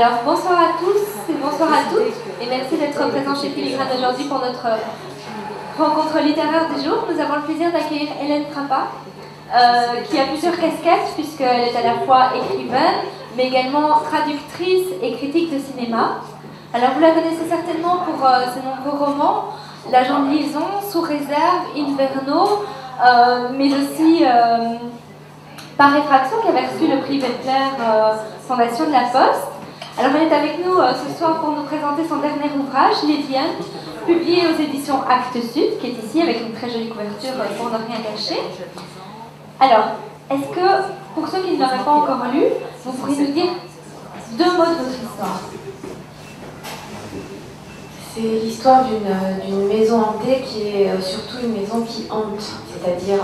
Alors bonsoir à tous et bonsoir à toutes et merci d'être présents chez Filigrane aujourd'hui pour notre rencontre littéraire du jour. Nous avons le plaisir d'accueillir Hélène Frappa qui a plusieurs casquettes puisqu'elle est à la fois écrivaine mais également traductrice et critique de cinéma. Alors vous la connaissez certainement pour ses nombreux romans, L'agent de liaison, Sous réserve, Inverno, mais aussi Par effraction qui avait reçu le prix Belter Fondation de la Poste. Alors elle est avec nous ce soir pour nous présenter son dernier ouvrage, Lédiane, publié aux éditions Actes Sud, qui est ici avec une très jolie couverture pour ne rien cacher. Alors, est-ce que, pour ceux qui ne l'auraient pas encore lu, vous pourriez nous dire deux mots de votre histoire? C'est l'histoire d'une maison hantée qui est surtout une maison qui hante, c'est-à-dire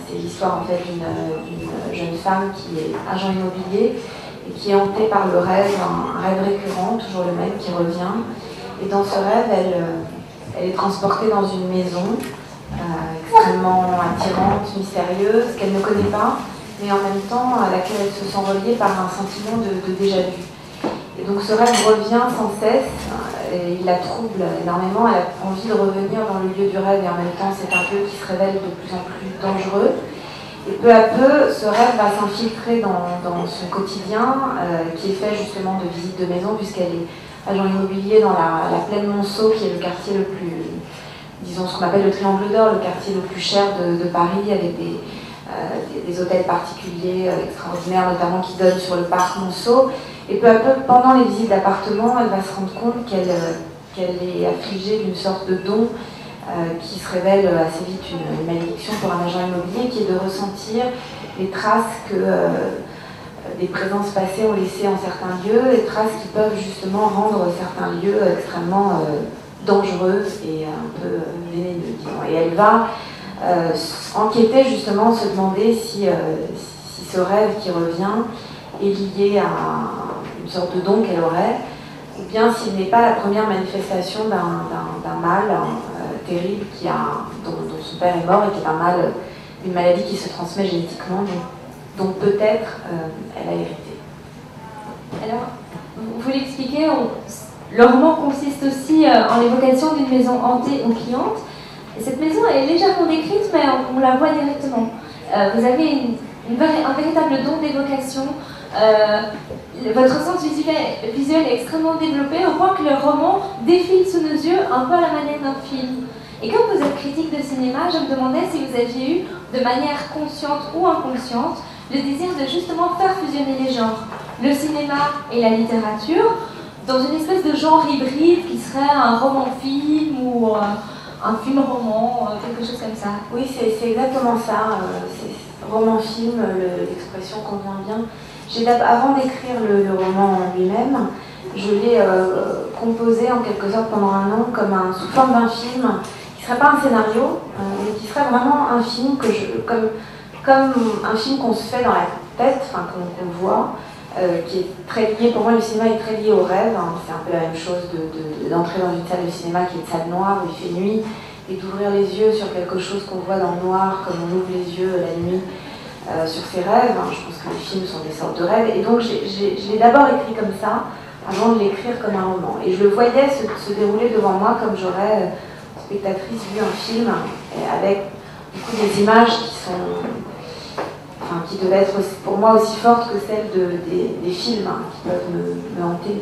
c'est l'histoire en fait d'une jeune femme qui est agent immobilier et qui est hantée par le rêve, un rêve récurrent, toujours le même, qui revient. Et dans ce rêve, elle est transportée dans une maison extrêmement attirante, mystérieuse, qu'elle ne connaît pas, mais en même temps à laquelle elle se sent reliée par un sentiment de déjà-vu. Et donc ce rêve revient sans cesse, et il la trouble énormément, elle a envie de revenir dans le lieu du rêve et en même temps c'est un lieu qui se révèle de plus en plus dangereux. Et peu à peu, ce rêve va s'infiltrer dans son quotidien, qui est fait justement de visites de maison, puisqu'elle est agent immobilier dans la plaine Monceau, qui est le quartier le plus, disons ce qu'on appelle le Triangle d'Or, le quartier le plus cher de Paris, avec des hôtels particuliers extraordinaires, notamment qui donnent sur le parc Monceau. Et peu à peu, pendant les visites d'appartements, elle va se rendre compte qu'elle est affligée d'une sorte de don qui se révèle assez vite une malédiction pour un agent immobilier, qui est de ressentir les traces que des présences passées ont laissées en certains lieux, les traces qui peuvent justement rendre certains lieux extrêmement dangereux et un peu vénéneux, disons. Et elle va enquêter justement, se demander si ce rêve qui revient est lié à une sorte de don qu'elle aurait, ou bien s'il n'est pas la première manifestation d'un mal terrible dont son père est mort et qui est un mal, une maladie qui se transmet génétiquement, dont peut-être elle a hérité. Alors, vous l'expliquez, le roman consiste aussi en l'évocation d'une maison hantée ou qui hante. Et cette maison est légèrement décrite, mais on la voit directement. Vous avez un véritable don d'évocation. Votre sens visuel est extrêmement développé au point que le roman défile sous nos yeux un peu à la manière d'un film. Et comme vous êtes critique de cinéma, je me demandais si vous aviez eu, de manière consciente ou inconsciente, le désir de justement faire fusionner les genres, le cinéma et la littérature, dans une espèce de genre hybride qui serait un roman-film ou un film-roman, quelque chose comme ça. Oui, c'est exactement ça. Roman-film, l'expression convient bien. Avant d'écrire le roman en lui-même, je l'ai composé en quelque sorte pendant un an sous forme d'un film qui ne serait pas un scénario, mais qui serait vraiment un film comme un film qu'on se fait dans la tête, enfin qu'on voit, qui est très lié. Pour moi, le cinéma est très lié au rêve. C'est un peu la même chose d'entrer dans une salle de cinéma qui est une salle noire où il fait nuit et d'ouvrir les yeux sur quelque chose qu'on voit dans le noir, comme on ouvre les yeux la nuit. Sur ses rêves, je pense que les films sont des sortes de rêves, et donc je l'ai d'abord écrit comme ça, avant de l'écrire comme un roman. Et je le voyais se dérouler devant moi comme j'aurais, spectatrice, vu un film, avec du coup des images qui devaient être pour moi aussi fortes que celles des films qui peuvent me hanter.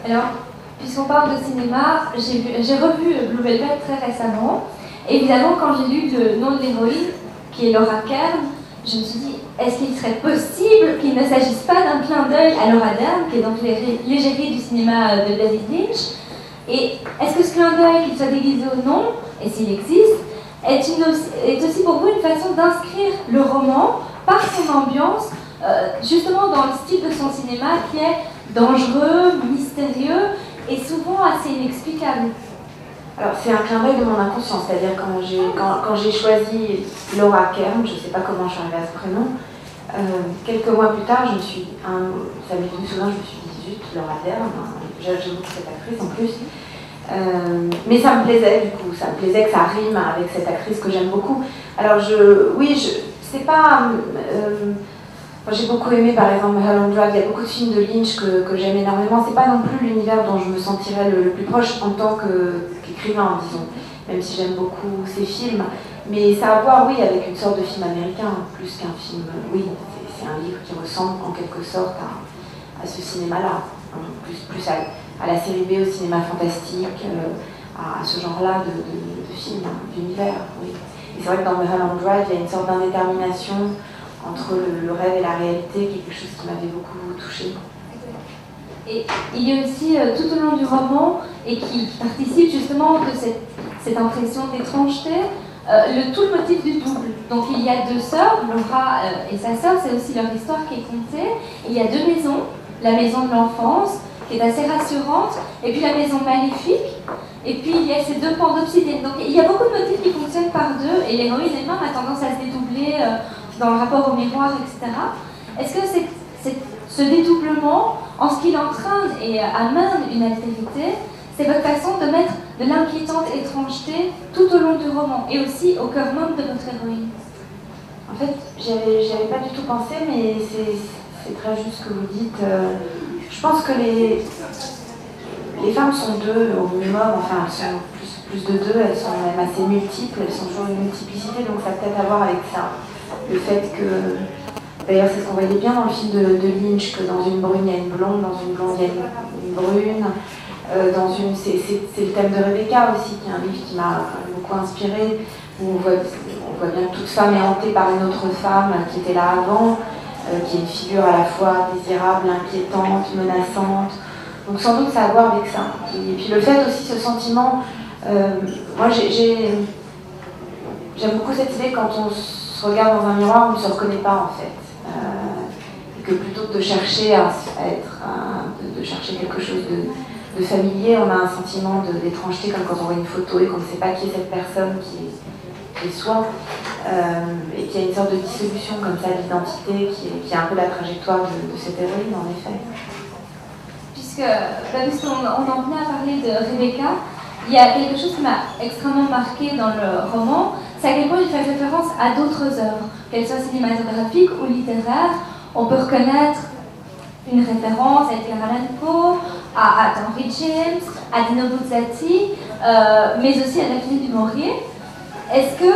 Alors, puisqu'on parle de cinéma, j'ai revu Blue Velvet très récemment, et évidemment quand j'ai lu le nom de l'héroïne, qui est Laura Kern, je me suis dit, est-ce qu'il serait possible qu'il ne s'agisse pas d'un clin d'œil à Laura Dern, qui est donc l'égérie du cinéma de David Lynch? Et est-ce que ce clin d'œil, qu'il soit déguisé ou non, et s'il existe, est aussi pour vous une façon d'inscrire le roman par son ambiance, justement dans le style de son cinéma qui est dangereux, mystérieux et souvent assez inexplicable? Alors c'est un clin d'œil de mon inconscient, c'est-à-dire quand j'ai choisi Laura Kern, je ne sais pas comment je suis arrivée à ce prénom, quelques mois plus tard, ça m'est venu soudain, je me suis dit zut, Laura Dern, j'ai beaucoup cette actrice en plus, mais ça me plaisait du coup, ça me plaisait que ça rime avec cette actrice que j'aime beaucoup. Alors c'est pas J'ai beaucoup aimé par exemple Mulholland Drive, il y a beaucoup de films de Lynch que j'aime énormément. C'est pas non plus l'univers dont je me sentirais le plus proche en tant qu'écrivain, disons, même si j'aime beaucoup ces films. Mais ça a à voir, oui, avec une sorte de film américain, plus qu'un film. Oui, c'est un livre qui ressemble en quelque sorte à ce cinéma-là, hein, plus à la série B, au cinéma fantastique, à ce genre-là de film, d'univers, oui. Et c'est vrai que dans Mulholland Drive, il y a une sorte d'indétermination entre le rêve et la réalité, quelque chose qui m'avait beaucoup touchée. Et il y a aussi tout au long du roman, et qui participe justement de cette impression d'étrangeté, tout le motif du double. Donc il y a deux sœurs, Laura et sa sœur, c'est aussi leur histoire qui est contée. Il y a deux maisons, la maison de l'enfance, qui est assez rassurante, et puis la maison maléfique, et puis il y a ces deux pans d'obsidienne. Donc il y a beaucoup de motifs qui fonctionnent par deux, et l'héroïne elle-même a tendance à se dédoubler dans le rapport au miroir, etc. Est-ce que ce dédoublement, en ce qu'il entraîne et amène une altérité, c'est votre façon de mettre de l'inquiétante étrangeté tout au long du roman, et aussi au cœur même de votre héroïne? En fait, j'y avais pas du tout pensé, mais c'est très juste ce que vous dites. Je pense que les femmes sont deux au minimum, enfin elles sont plus de deux, elles sont même assez multiples, elles sont toujours une multiplicité, donc ça a peut-être à voir avec ça. Le fait que, d'ailleurs c'est ce qu'on voyait bien dans le film de Lynch, que dans une brune il y a une blonde, dans une blonde il y a une brune, c'est le thème de Rebecca aussi, qui est un livre qui m'a beaucoup inspiré, où on voit bien que toute femme est hantée par une autre femme qui était là avant, qui est une figure à la fois désirable, inquiétante, menaçante. Donc sans doute ça a à voir avec ça. Et puis le fait aussi, ce sentiment, moi j'aime beaucoup cette idée quand on se regarde dans un miroir, on ne se reconnaît pas en fait. Et que plutôt que de chercher de chercher quelque chose de familier, on a un sentiment d'étrangeté, comme quand on voit une photo et qu'on ne sait pas qui est cette personne qui est soi, et qu'il y a une sorte de dissolution comme ça de l'identité qui est un peu la trajectoire de cette héroïne en effet. Puisqu'on en venait à parler de Rebecca, il y a quelque chose qui m'a extrêmement marqué dans le roman, c'est à quel point il fait référence à d'autres œuvres, qu'elles soient cinématographiques ou littéraires. On peut reconnaître une référence à Edgar Allan Poe, à Henry James, à Dino Buzzati, mais aussi à Daphné du Maurier. Est-ce que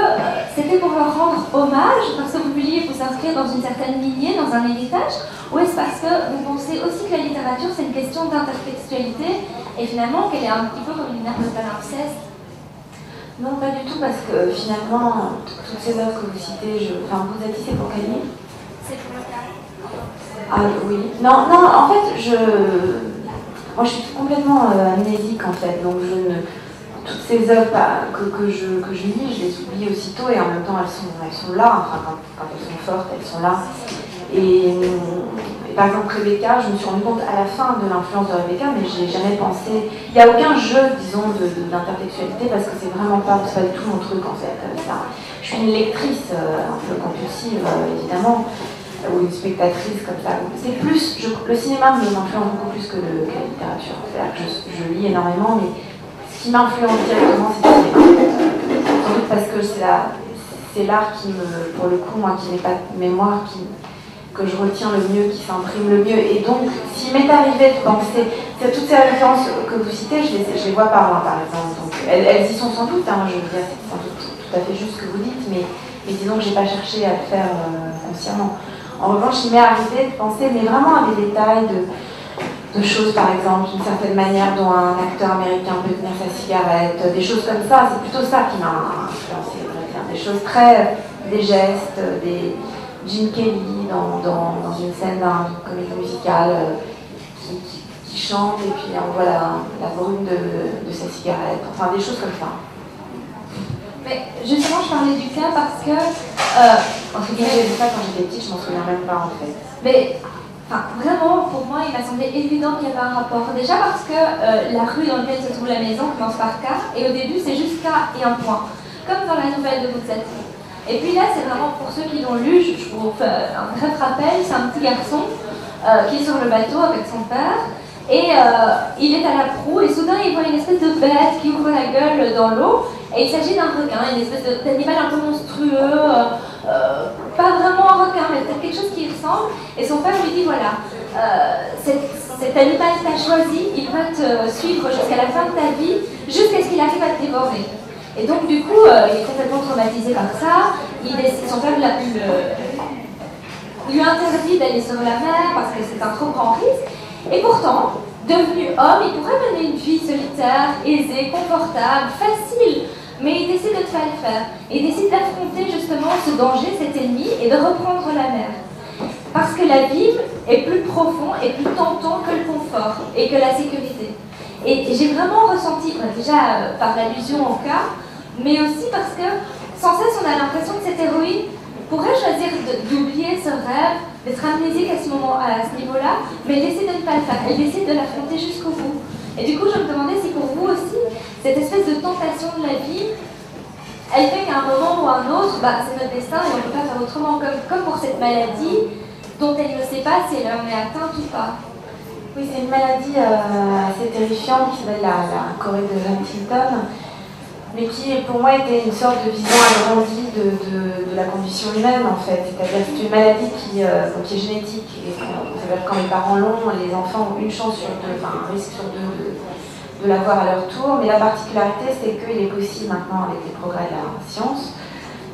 c'était pour leur rendre hommage, parce que vous vouliez vous inscrire dans une certaine lignée, dans un héritage, ou est-ce parce que vous pensez aussi que la littérature c'est une question d'intertextualité et finalement qu'elle est un petit peu comme une herbe de palimpseste? Non, pas du tout, parce que finalement, toutes ces œuvres que vous citez, Buzzati, c'est pour quel livre? C'est pour le cas. Ah oui. Non, en fait, moi je suis complètement amnésique en fait, donc toutes ces œuvres que je lis, je les oublie aussitôt et en même temps elles sont là, enfin quand elles sont fortes, elles sont là. Et par exemple Rebecca, je me suis rendu compte à la fin de l'influence de Rebecca, mais j'ai jamais pensé. Il n'y a aucun jeu, disons, d'intertextualité parce que c'est vraiment pas du tout mon truc en fait. Je suis une lectrice un peu compulsive, évidemment, ou une spectatrice comme ça. C'est plus, le cinéma m'influence beaucoup plus que la littérature. C'est-à-dire que je lis énormément, mais ce qui m'influence directement, c'est le cinéma. Sans doute parce que c'est l'art qui pour le coup, moi qui n'ai pas de mémoire, que je retiens le mieux, qui s'imprime le mieux. Et donc, s'il m'est arrivé de penser, toutes ces références que vous citez, je les vois par là, par exemple. Donc, elles y sont sans doute, hein, je veux dire, c'est sans doute tout à fait juste ce que vous dites, mais disons que je n'ai pas cherché à le faire consciemment. En revanche, il m'est arrivé de penser, mais vraiment à des détails de choses, par exemple, d'une certaine manière dont un acteur américain peut tenir sa cigarette, des choses comme ça, c'est plutôt ça qui m'a influencé, des choses des gestes, des Gene Kelly dans une scène d'une comédie musicale qui chante et puis on voit la brune de sa cigarette, enfin des choses comme ça. Mais justement, je parlais du cas parce que... en tout cas, j'ai vu ça quand j'étais petite, je m'en souviens même pas en fait. Mais vraiment, pour moi, il m'a semblé évident qu'il y avait un rapport. Déjà parce que la rue dans laquelle se trouve la maison commence par K, et au début, c'est juste K et un point. Comme dans la nouvelle de Buzzati. Et puis là, c'est vraiment pour ceux qui l'ont lu, je vous fais un bref rappel, c'est un petit garçon qui est sur le bateau avec son père, et il est à la proue, et soudain, il voit une espèce de bête qui ouvre la gueule dans l'eau, et il s'agit d'un requin, une espèce d'animal un peu monstrueux, pas vraiment un requin, mais il y a peut-être quelque chose qui y ressemble. Et son père lui dit, voilà, cet animal que tu as choisi, il va te suivre jusqu'à la fin de ta vie, jusqu'à ce qu'il arrive à te dévorer. Et donc du coup, il est complètement traumatisé par ça. Son père lui interdit d'aller sur la mer parce que c'est un trop grand risque. Et pourtant, devenu homme, il pourrait mener une vie solitaire, aisée, confortable, facile. Mais il décide de ne pas le faire. Il décide d'affronter justement ce danger, cet ennemi, et de reprendre la mer. Parce que l'abîme est plus profond et plus tentant que le confort et que la sécurité. Et j'ai vraiment ressenti, déjà par l'allusion au cas, mais aussi parce que sans cesse on a l'impression que cette héroïne pourrait choisir d'oublier ce rêve, d'être amnésique à ce niveau-là, mais elle décide de ne pas le faire, elle décide de l'affronter jusqu'au bout. Et du coup je me demandais si pour vous aussi, cette espèce de tentation de la vie, elle fait qu'à un moment ou à un autre, c'est notre destin et on ne peut pas faire autrement, comme pour cette maladie dont elle ne sait pas si elle en est atteinte ou pas. Oui, c'est une maladie assez terrifiante qui s'appelle la Corée de Huntington, mais qui pour moi était une sorte de vision agrandie de la condition humaine en fait. C'est-à-dire que c'est une maladie qui est génétique et quand les parents l'ont, les enfants ont une chance sur deux, enfin un risque sur deux de l'avoir à leur tour. Mais la particularité c'est qu'il est possible maintenant avec les progrès de la science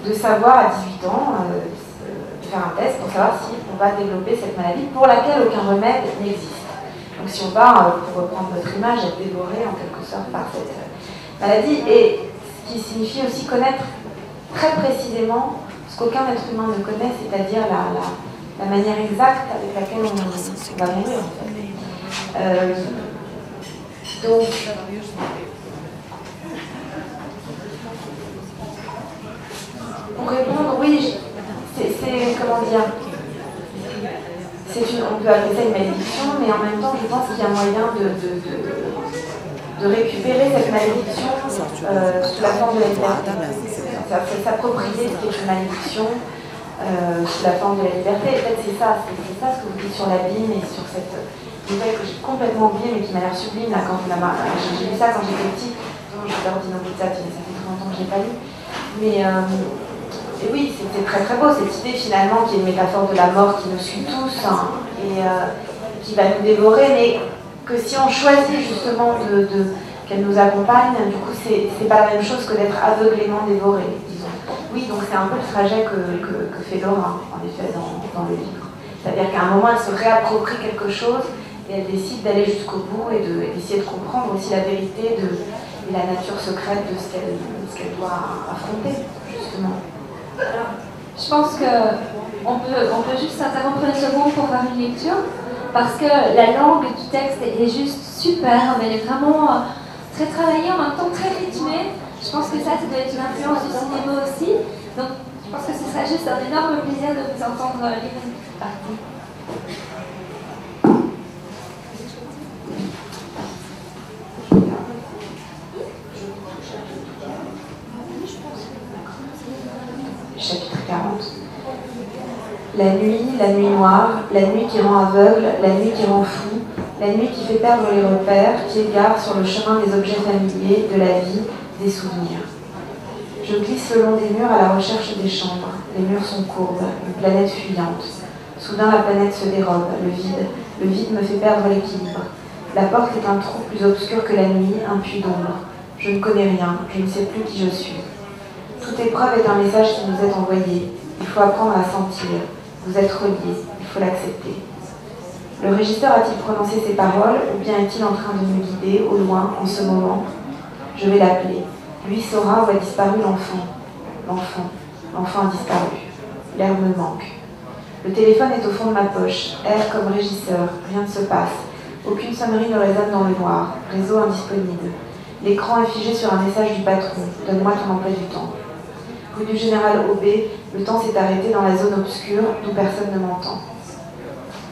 de savoir à 18 ans, de faire un test pour savoir si on va développer cette maladie pour laquelle aucun remède n'existe. Donc si on va, pour reprendre votre image, être dévoré en quelque sorte par cette maladie, et ce qui signifie aussi connaître très précisément ce qu'aucun être humain ne connaît, c'est-à-dire la manière exacte avec laquelle on va mourir en fait. Donc, pour répondre, oui, c'est comment dire, on peut appeler ça une malédiction, mais en même temps, je pense qu'il y a moyen de récupérer cette malédiction sous la forme de la liberté. S'approprier ce qui est une malédiction sous la forme de la liberté. Et peut-être c'est ça ce que vous dites sur l'abîme et sur cette nouvelle que j'ai complètement oubliée, mais qui m'a l'air sublime. Là, j'ai lu ça quand j'étais petite. J'ai peur d'Inobitsat, mais ça fait très longtemps que je ne l'ai pas lu. Mais et oui, c'était très très beau, cette idée finalement qui est une métaphore de la mort qui nous suit tous et qui va nous dévorer, mais que si on choisit justement qu'elle nous accompagne, du coup c'est pas la même chose que d'être aveuglément dévoré, disons. Oui, donc c'est un peu le trajet que fait Laura, en effet, dans le livre. C'est-à-dire qu'à un moment, elle se réapproprie quelque chose et elle décide d'aller jusqu'au bout et d'essayer de comprendre aussi la vérité et la nature secrète de ce qu'elle doit affronter, justement. Alors, je pense qu'on peut juste s'interrompre une seconde pour faire une lecture, parce que la langue du texte est juste superbe, elle est vraiment très travaillée, en même temps très rythmée. Je pense que ça doit être une influence du cinéma aussi. Donc, je pense que ce sera juste un énorme plaisir de vous entendre lire une partie. Chapitre 40. La nuit noire, la nuit qui rend aveugle, la nuit qui rend fou, la nuit qui fait perdre les repères, qui égare sur le chemin des objets familiers, de la vie, des souvenirs. Je glisse le long des murs à la recherche des chambres. Les murs sont courbes, une planète fuyante. Soudain la planète se dérobe, le vide me fait perdre l'équilibre. La porte est un trou plus obscur que la nuit, un puits d'ombre. Je ne connais rien, je ne sais plus qui je suis. Toute épreuve est un message qui nous est envoyé. Il faut apprendre à sentir. Vous êtes reliés. Il faut l'accepter. Le régisseur a-t-il prononcé ces paroles ou bien est-il en train de nous guider au loin en ce moment? Je vais l'appeler. Lui saura où a disparu l'enfant. L'enfant a disparu. L'air me manque. Le téléphone est au fond de ma poche. Air comme régisseur. Rien ne se passe. Aucune sonnerie ne résonne dans le noir. Réseau indisponible. L'écran est figé sur un message du patron. Donne-moi ton emploi du temps. Rue du Général Aubé, le temps s'est arrêté dans la zone obscure d'où personne ne m'entend.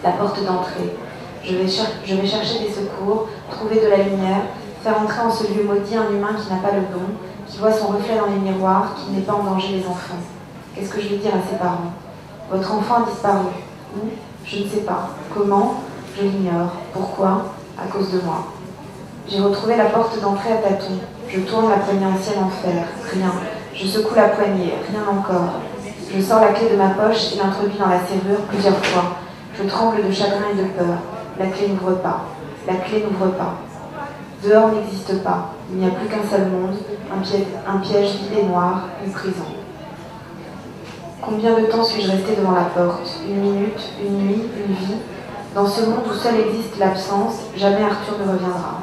La porte d'entrée. Je vais chercher des secours, trouver de la lumière, faire entrer en ce lieu maudit un humain qui n'a pas le don, qui voit son reflet dans les miroirs, qui n'est pas en danger les enfants. Qu'est-ce que je vais dire à ses parents? Votre enfant a disparu. Où? Je ne sais pas. Comment? Je l'ignore. Pourquoi? À cause de moi. J'ai retrouvé la porte d'entrée à tâtons. Je tourne la poignée ancienne en fer. Rien. Je secoue la poignée. Rien encore. Je sors la clé de ma poche et l'introduis dans la serrure plusieurs fois. Je tremble de chagrin et de peur. La clé n'ouvre pas. La clé n'ouvre pas. Dehors n'existe pas. Il n'y a plus qu'un seul monde, un piège vide et noir, une prison. Combien de temps suis-je restée devant la porte? Une minute, une nuit, une vie. Dans ce monde où seul existe l'absence, jamais Arthur ne reviendra.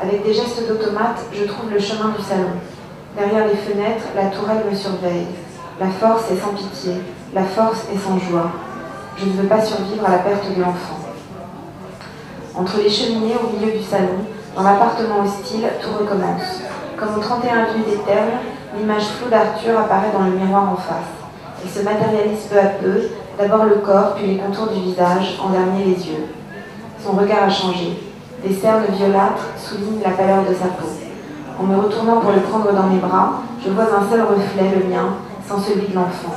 Avec des gestes d'automate, je trouve le chemin du salon. Derrière les fenêtres, la tourelle me surveille. La force est sans pitié, la force est sans joie. Je ne veux pas survivre à la perte de l'enfant. Entre les cheminées, au milieu du salon, dans l'appartement hostile, tout recommence. Comme au 31 avenue des Ternes, l'image floue d'Arthur apparaît dans le miroir en face. Elle se matérialise peu à peu, d'abord le corps, puis les contours du visage, en dernier les yeux. Son regard a changé. Des cernes violâtres soulignent la pâleur de sa peau. En me retournant pour le prendre dans mes bras, je vois un seul reflet, le mien, sans celui de l'enfant.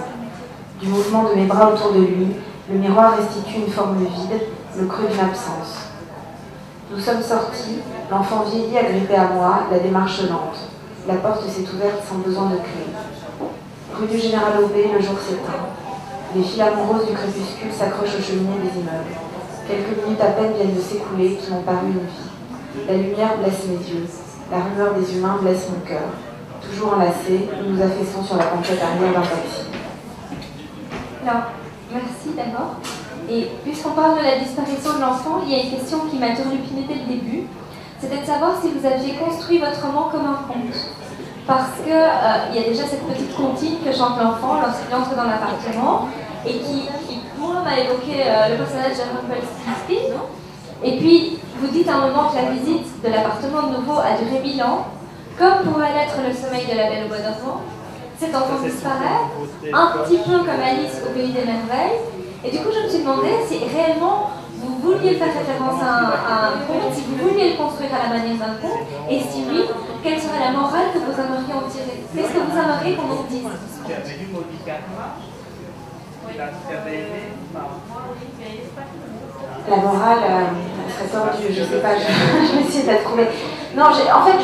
Du mouvement de mes bras autour de lui, le miroir restitue une forme vide, le creux d'une absence. Nous sommes sortis, l'enfant vieilli agrippé à moi, la démarche lente. La porte s'est ouverte sans besoin de clé. Rue du Général Aubé, le jour s'éteint. Les filaments roses du crépuscule s'accrochent aux cheminées des immeubles. Quelques minutes à peine viennent de s'écouler qui m'ont paru une vie. La lumière blesse mes yeux. La rumeur des humains blesse mon cœur. Toujours enlacés, nous nous affaissons sur la banquette arrière d'un taxi. Alors, merci d'abord. Et puisqu'on parle de la disparition de l'enfant, il y a une question qui m'a turlupiné dès le début. C'était de savoir si vous aviez construit votre roman comme un conte. Parce que il y a déjà cette petite comptine que chante l'enfant lorsqu'il entre dans l'appartement et qui moi, m'a évoqué le personnage de Rumpelstiltskin. Et puis, vous dites à un moment que la visite de l'appartement de nouveau a duré 1000 ans, comme pourrait l'être le sommeil de la Belle au Bois dormant. Cet enfant disparaît, un petit peu comme Alice au Pays des Merveilles. Et du coup, je me suis demandé si réellement vous vouliez faire référence à un conte, si vous vouliez le construire à la manière d'un conte, et si oui, quelle serait la morale que vous aimeriez en tirer? Qu'est-ce que vous aimeriez qu'on en dise? La morale serait tordue, je ne sais pas, je vais essayer de la trouver. Non, en fait,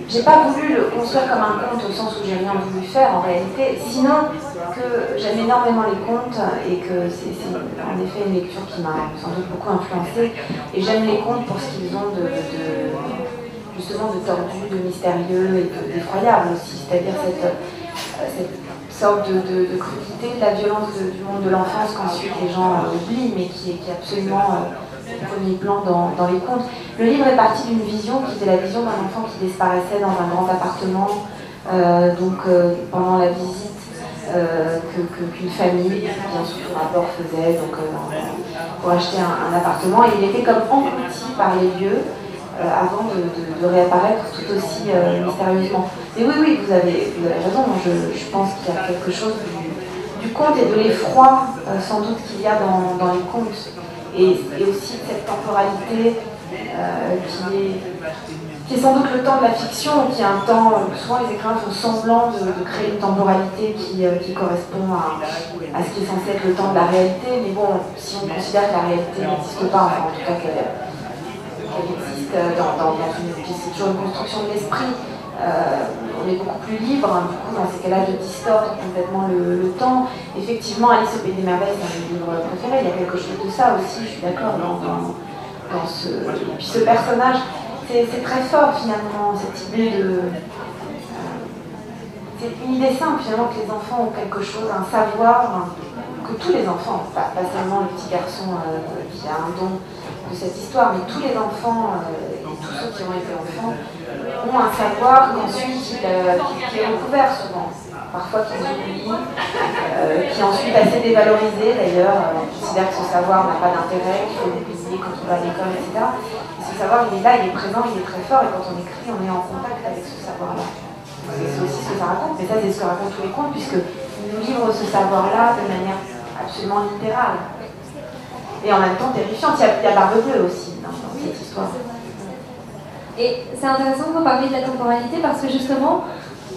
j'ai pas voulu le construire comme un conte au sens où j'ai rien voulu faire en réalité, sinon que j'aime énormément les contes et que c'est en effet une lecture qui m'a sans doute beaucoup influencée. Et j'aime les contes pour ce qu'ils ont justement de tordu, de mystérieux et d'effroyable aussi, c'est-à-dire cette sorte de crudité, de la violence du monde de l'enfance qu'ensuite les gens oublient, mais qui est absolument au premier plan dans les contes. Le livre est parti d'une vision qui était la vision d'un enfant qui disparaissait dans un grand appartement, pendant la visite qu'une famille, bien sous tout rapport, faisait pour acheter un appartement, et il était comme englouti par les lieux avant de réapparaître tout aussi mystérieusement. Mais oui, vous avez raison, je pense qu'il y a quelque chose du conte et de l'effroi sans doute qu'il y a dans les contes, et aussi cette temporalité qui est sans doute le temps de la fiction, qui est un temps, souvent les écrivains font semblant de créer une temporalité qui correspond à ce qui est censé être le temps de la réalité, mais bon, si on considère que la réalité n'existe pas, enfin en tout cas qu'elle existe c'est toujours une construction de l'esprit, on est beaucoup plus libre, hein, du coup, dans ces cas-là, de distordre complètement le temps. Effectivement, Alice au Pays des Merveilles, c'est un de mes livres préférés, il y a quelque chose de ça aussi, je suis d'accord, et puis ce personnage, c'est très fort finalement, cette idée c'est une idée simple finalement que les enfants ont quelque chose, un savoir, que tous les enfants, pas seulement le petit garçon qui a un don de cette histoire, mais tous les enfants et tous ceux qui ont été enfants ont un savoir qu'ensuite qui est recouvert souvent, parfois qu'ils oublient, qui est ensuite assez dévalorisé d'ailleurs, on considère que ce savoir n'a pas d'intérêt, qu'il faut l'oublier quand on va à l'école, etc. Et ce savoir, il est là, il est présent, il est très fort, et quand on écrit, on est en contact avec ce savoir-là. C'est aussi ce que ça raconte, mais ça c'est ce que racontent tous les contes, puisqu'ils nous livrent ce savoir-là de manière absolument littérale. Et en même temps terrifiante. Il y a Barbe Bleue aussi dans cette histoire. Et c'est intéressant que vous parliez de la temporalité parce que justement,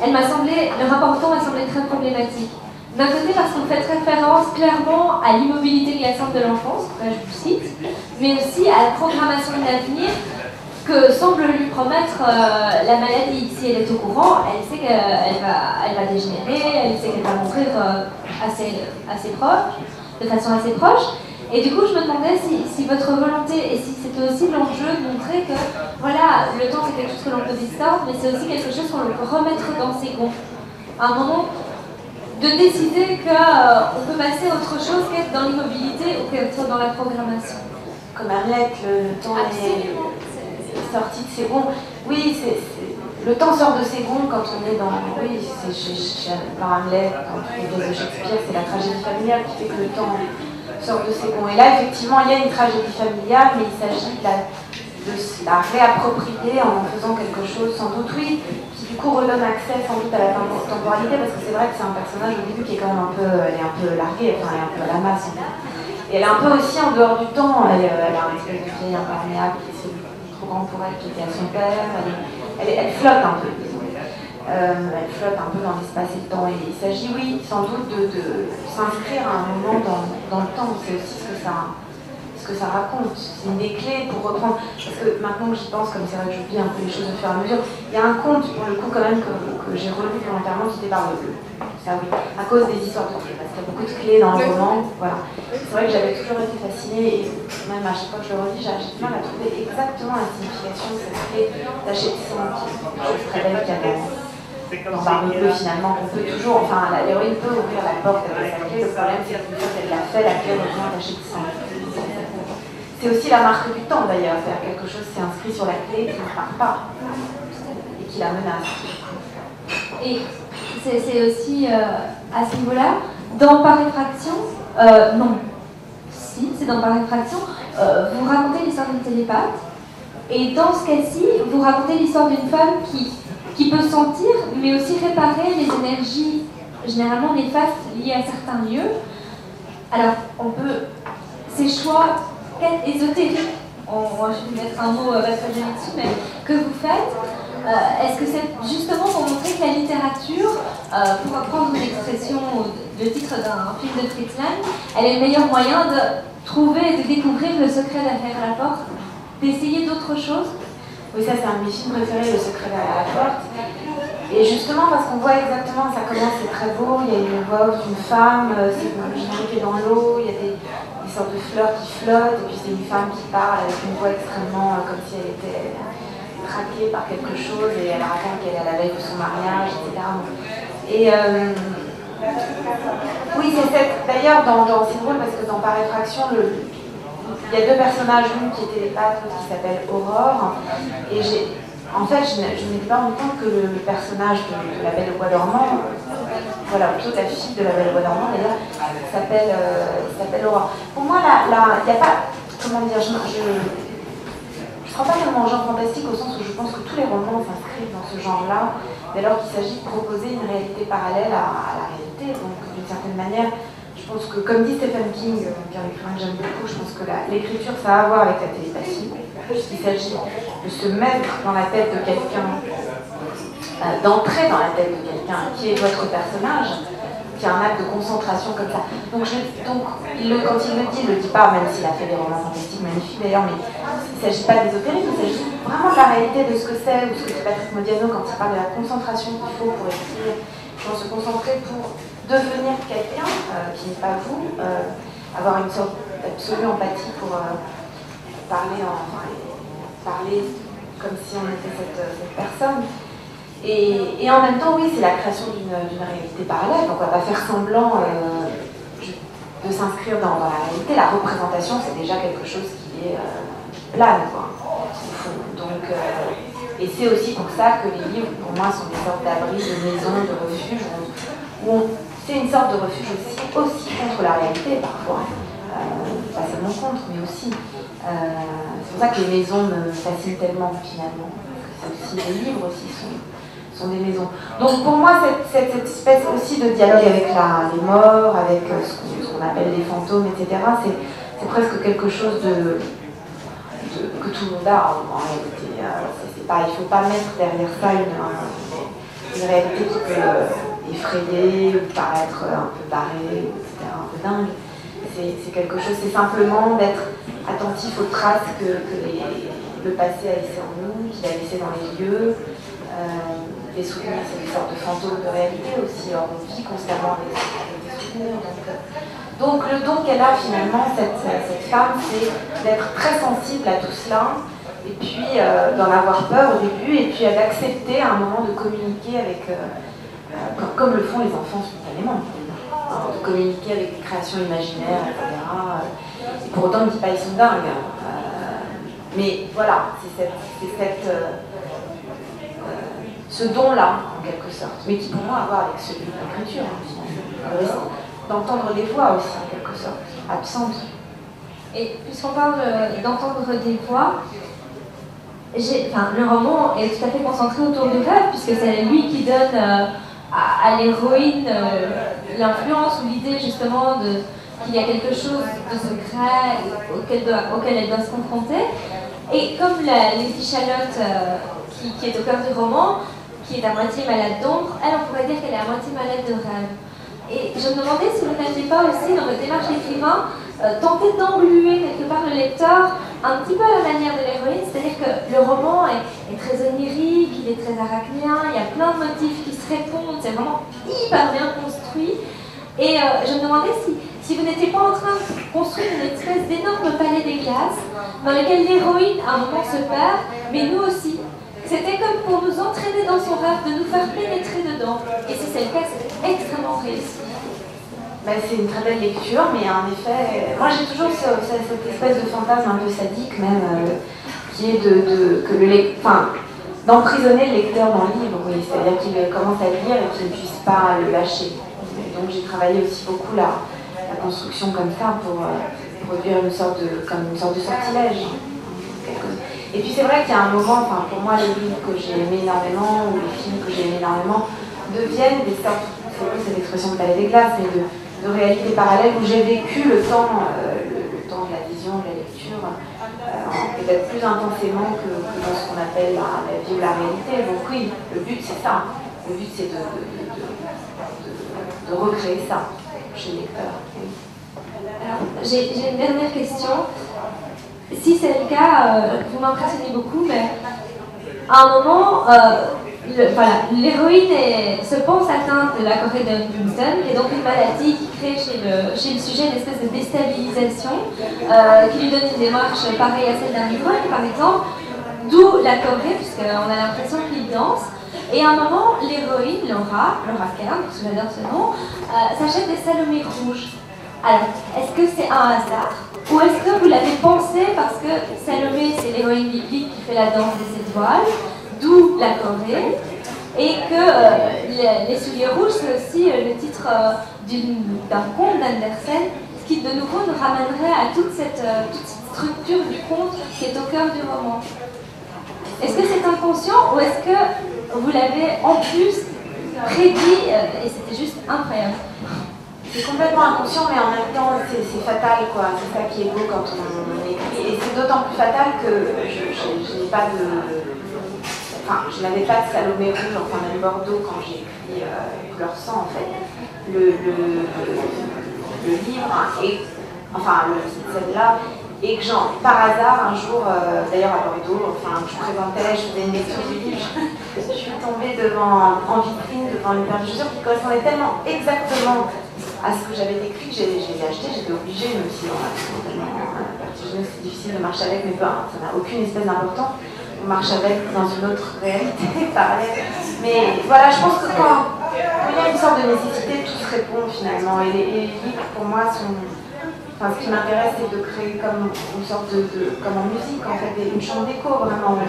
le rapport au temps m'a semblé très problématique. D'un côté parce que vous faites référence clairement à l'immobilité glaçante de l'enfance, là je vous cite, mais aussi à la programmation de l'avenir que semble lui promettre la maladie. Si elle est au courant, elle sait qu'elle va dégénérer, elle sait qu'elle va mourir assez proche, de façon assez proche. Et du coup, je me demandais si votre volonté, et si c'était aussi l'enjeu de montrer que, voilà, le temps c'est quelque chose que l'on peut distordre, mais c'est aussi quelque chose qu'on peut remettre dans ses gonds. À un moment, de décider qu'on peut passer à autre chose qu'être dans l'immobilité ou qu'être dans la programmation. Comme Hamlet, le temps est sorti de ses gonds. Oui, le temps sort de ses gonds quand on est dans... Oui, dans Hamlet, dans toutes les pièces de Shakespeare, c'est la tragédie familiale qui fait que le temps sort de ses gonds. Et là, effectivement, il y a une tragédie familiale, mais il s'agit de la réapproprier en faisant quelque chose, sans doute, oui, qui du coup redonne accès sans doute à la temporalité, parce que c'est vrai que c'est un personnage au début qui est quand même elle est un peu larguée, enfin, elle est un peu à la masse. Et elle est un peu aussi en dehors du temps, elle a un espèce de vieille imperméable qui est trop grande pour elle, qui était à son père, elle flotte un peu, disons. Elle flotte un peu dans l'espace et le temps, et il s'agit, oui, sans doute de s'inscrire à un moment dans le temps, c'est aussi ce que ça raconte. C'est une des clés pour reprendre, parce que maintenant que j'y pense, comme c'est vrai que j'oublie un peu les choses au fur et à mesure, il y a un conte, pour le coup, quand même, que j'ai relu volontairement, qui était par ça, oui, à cause des histoires de clés, parce qu'il y a beaucoup de clés dans le roman, voilà. C'est vrai que j'avais toujours été fascinée, et même à chaque fois que je le relis, j'ai du mal à trouver exactement la signification de cette clé d'Achétisson, qui est quelque chose de très belle qu'il y a dans Barbe Bleue, finalement, qu'on peut toujours, enfin, l'héroïne peut ouvrir la porte avec sa clé, le problème c'est qu'une fois qu'elle l'a fait, la clé revient d'Achétisson. C'est aussi la marque du temps d'ailleurs, c'est-à-dire quelque chose s'est inscrit sur la clé qui ne part pas et qui la menace. Et c'est aussi à ce niveau-là, dans Par effraction, non, si, c'est dans Par effraction, vous racontez l'histoire d'une télépathe, et dans ce cas-ci, vous racontez l'histoire d'une femme qui peut sentir, mais aussi réparer les énergies généralement néfastes liées à certains lieux. Alors, on peut, ces choix ésotériques, je vais mettre un mot dessus, mais que vous faites, est-ce que c'est justement pour montrer que la littérature, pour reprendre une expression, le titre d'un film de Fritz Lang, elle est le meilleur moyen de trouver et de découvrir le secret derrière la porte, d'essayer d'autres choses? Oui, ça c'est un de mes films préférés, Le secret derrière la porte. Et justement parce qu'on voit exactement, ça commence, c'est très beau, il y a une voix d'une femme, c'est qui est dans l'eau, il y a des sortes de fleurs qui flottent, et puis c'est une femme qui parle avec une voix extrêmement comme si elle était traquée par quelque chose, et elle raconte qu'elle est à la veille de son mariage, etc. Et oui, c'est cette. D'ailleurs, c'est drôle parce que dans Par effraction, il y a deux personnages, une qui est télépathe, l'autre qui s'appelle Aurore, et en fait, je ne m'étais pas rendu compte que le personnage de La Belle au Bois dormant, voilà, plutôt la fille de La Belle au Bois dormant, d'ailleurs, s'appelle Aurore. Pour moi, il n'y a pas, comment dire, je ne crois pas tellement au genre fantastique au sens où je pense que tous les romans s'inscrivent dans ce genre-là, dès lors qu'il s'agit de proposer une réalité parallèle à la réalité. Donc, d'une certaine manière, je pense que, comme dit Stephen King, qui est un écrivain que j'aime beaucoup, je pense que l'écriture, ça a à voir avec la télépathie. Il s'agit de se mettre dans la tête de quelqu'un, d'entrer dans la tête de quelqu'un qui est votre personnage, qui a un acte de concentration comme ça. Donc quand il le dit pas, même s'il a fait des romans fantastiques magnifiques d'ailleurs, mais il ne s'agit pas d'ésotérisme, il s'agit vraiment de la réalité de ce que c'est, ou ce que dit Patrick Modiano quand il parle de la concentration qu'il faut pour écrire, pour se concentrer pour devenir quelqu'un qui n'est pas vous, avoir une sorte d'absolue empathie pour parler comme si on était cette personne. Et en même temps, oui, c'est la création d'une réalité parallèle. Donc on ne va pas faire semblant de s'inscrire dans la réalité. La représentation, c'est déjà quelque chose qui est plane, quoi, au fond. Donc, et c'est aussi pour ça que les livres, pour moi, sont des sortes d'abris, de maisons, de refuges, c'est une sorte de refuge aussi contre la réalité, parfois. Pas seulement contre, mais aussi. C'est pour ça que les maisons me fascinent tellement, finalement. C'est aussi les livres aussi sont des maisons. Donc pour moi, cette espèce aussi de dialogue avec les morts, avec ce qu'on appelle les fantômes, etc., c'est presque quelque chose que tout le monde a en réalité. Il ne faut pas mettre derrière ça une réalité qui peut effrayer ou paraître un peu barrée, etc., un peu dingue. C'est quelque chose, c'est simplement d'être attentif aux traces que le passé a laissé en nous, qu'il a laissé dans les lieux. Les souvenirs, c'est une sorte de fantôme de réalité aussi. Alors, on vit constamment avec des souvenirs. Donc le don qu'elle a finalement, cette femme, c'est d'être très sensible à tout cela, et puis d'en avoir peur au début, et puis d'accepter à un moment de communiquer avec, comme le font les enfants spontanément, de communiquer avec des créations imaginaires, etc. Et pour autant, on ne dit pas ils sont dingues. Mais voilà, c'est ce don-là, en quelque sorte, mais qui pour moi a à voir avec celui de l'écriture, d'entendre des voix aussi, en quelque sorte, absentes. Et puisqu'on parle d'entendre des voix, le roman est tout à fait concentré autour du rêve, puisque c'est lui qui donne à l'héroïne l'influence ou l'idée justement qu'il y a quelque chose de secret auquel elle doit se confronter. Et comme Lady Charlotte, qui est au cœur du roman, qui est à moitié malade d'ombre, on pourrait dire qu'elle est à moitié malade de rêve. Et je me demandais si vous n'aviez pas aussi, dans votre démarche d'écrivain, tenté d'engluer quelque part le lecteur un petit peu à la manière de l'héroïne, c'est-à-dire que le roman est très onirique, il est très arachnien, il y a plein de motifs qui se répondent, c'est vraiment hyper bien construit. Et je me demandais si vous n'étiez pas en train de construire une espèce d'énorme palais des glaces dans lequel l'héroïne à un moment se perd, mais nous aussi. C'était comme pour nous entraîner dans son rêve, de nous faire pénétrer dedans. Et si c'est le cas, c'est extrêmement réussi. C'est une très belle lecture, mais en effet, moi j'ai toujours cette espèce de fantasme un peu sadique même, qui est d'emprisonner le lecteur dans le livre, oui, c'est-à-dire qu'il commence à lire et qu'il ne puisse pas le lâcher. Et donc j'ai travaillé aussi beaucoup la construction comme ça pour produire une sorte de sortilège. Et puis c'est vrai qu'il y a un moment, pour moi les livres que j'ai aimés énormément, ou les films que j'ai aimés énormément, deviennent des sortes, c'est pas cette expression de palais des glaces, mais de réalité parallèle où j'ai vécu le temps de la vision, de la lecture, peut-être plus intensément que dans ce qu'on appelle la vie ou la réalité. Donc oui, le but c'est ça. Le but c'est de recréer ça chez le lecteur. Oui. Alors, j'ai une dernière question. Si c'est le cas, vous m'impressionnez beaucoup, mais à un moment, l'héroïne se pense atteinte de la Corée de Huntington, qui est donc une maladie qui crée chez le sujet une espèce de déstabilisation, qui lui donne une démarche pareille à celle d'un ivrogne, par exemple, d'où la Corée, puisqu'on a l'impression qu'il danse. Et à un moment, l'héroïne, Laura Kern, parce que j'adore ce nom, s'achète des Salomé rouges. Alors, est-ce que c'est un hasard? Ou est-ce que vous l'avez pensé parce que Salomé, c'est l'héroïne biblique qui fait la danse des étoiles, d'où la Corée, et que les souliers rouges, c'est aussi le titre d'un conte d'Andersen, ce qui de nouveau nous ramènerait à toute cette structure du conte qui est au cœur du roman. Est-ce que c'est inconscient ou est-ce que vous l'avez en plus prédit et c'était juste incroyable? C'est complètement inconscient, mais en même temps, c'est fatal, quoi. C'est ça qui est beau quand on écrit. Et c'est d'autant plus fatal que je n'avais pas de Salomé rouge, enfin même Bordeaux, quand j'ai écrit Couleur sang, en fait. Le livre, celle-là, et que par hasard, un jour, d'ailleurs à Bordeaux, je présentais, je faisais une lecture du livre, je suis tombée en vitrine devant une paire de chaussures qui correspondait tellement exactement à ce que j'avais écrit, je les ai achetés, j'étais obligée, même si c'est difficile de marcher avec, mais ça n'a aucune espèce d'importance. On marche avec dans une autre réalité parallèle. Mais voilà, je pense que quand il y a une sorte de nécessité, tout se répond finalement. Et les livres, pour moi, ce qui m'intéresse, c'est de créer comme une sorte comme en musique, en fait, une chambre d'écho, vraiment.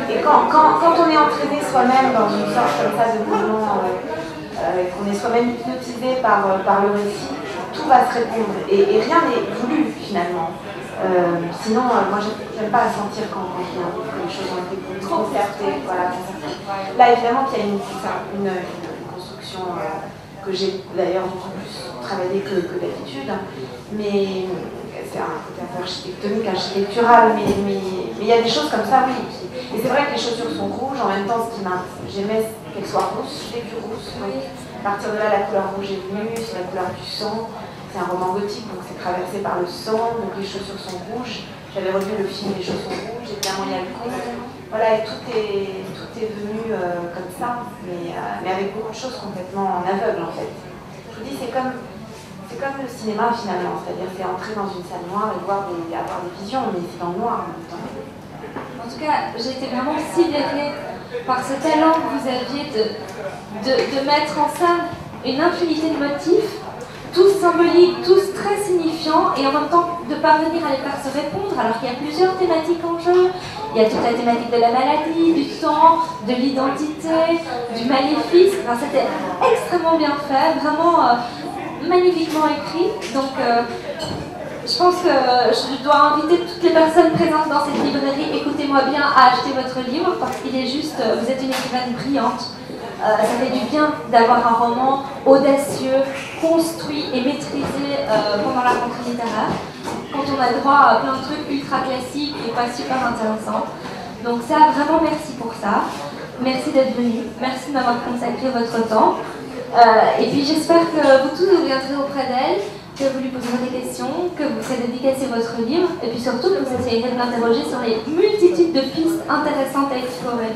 Et quand on est entraîné soi-même dans une sorte comme ça de mouvement, qu'on est soi-même hypnotisé par le récit, tout va se répondre. Et rien n'est voulu, finalement. Sinon, moi, j'aime pas la sentir quand les choses ont été concertées. Voilà. Là, évidemment, qu'il y a une construction que j'ai d'ailleurs beaucoup plus travaillé que d'habitude, mais c'est un côté un peu architectonique, architectural, mais il y a des choses comme ça, oui. Et c'est vrai que les chaussures sont rouges, en même temps, j'aimais qu'elles soient rousses, je l'ai vu rousse, oui. À partir de là, la couleur rouge est venue, c'est la couleur du sang. C'est un roman gothique, donc c'est traversé par le sang, donc les chaussures sont rouges. J'avais revu le film Les choses sont rouges, évidemment il y a le compte. Voilà, et tout est venu comme ça, mais avec beaucoup de choses complètement en aveugle en fait. Je vous dis, c'est comme le cinéma finalement, c'est-à-dire c'est entrer dans une salle noire et avoir des visions, mais c'est dans le noir en même temps. En tout cas, j'ai été vraiment sidérée par ce talent que vous aviez de mettre en scène une infinité de motifs, tous symboliques, tous très signifiants, et en même temps de parvenir à les faire se répondre, alors qu'il y a plusieurs thématiques en jeu. Il y a toute la thématique de la maladie, du temps, de l'identité, du maléfice. Enfin, c'était extrêmement bien fait, vraiment magnifiquement écrit. Donc, je pense que je dois inviter toutes les personnes présentes dans cette librairie, écoutez-moi bien, à acheter votre livre, parce qu'il est juste, vous êtes une écrivaine brillante. Ça fait du bien d'avoir un roman audacieux, construit et maîtrisé pendant la rentrée littéraire, quand on a droit à plein de trucs ultra classiques et pas super intéressants. Donc ça, vraiment merci pour ça. Merci d'être venu, merci de m'avoir consacré votre temps. Et puis j'espère que vous tous vous viendrez auprès d'elle, que vous lui poserez des questions, que vous ferez dédicacer votre livre, et puis surtout que vous essayerez de l'interroger sur les multitudes de pistes intéressantes à explorer.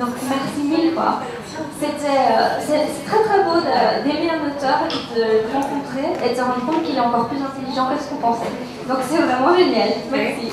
Donc merci mille fois. C'est très très beau d'aimer un auteur et de le rencontrer et de se rendre compte qu'il est encore plus intelligent que ce qu'on pensait. Donc c'est vraiment génial. Merci.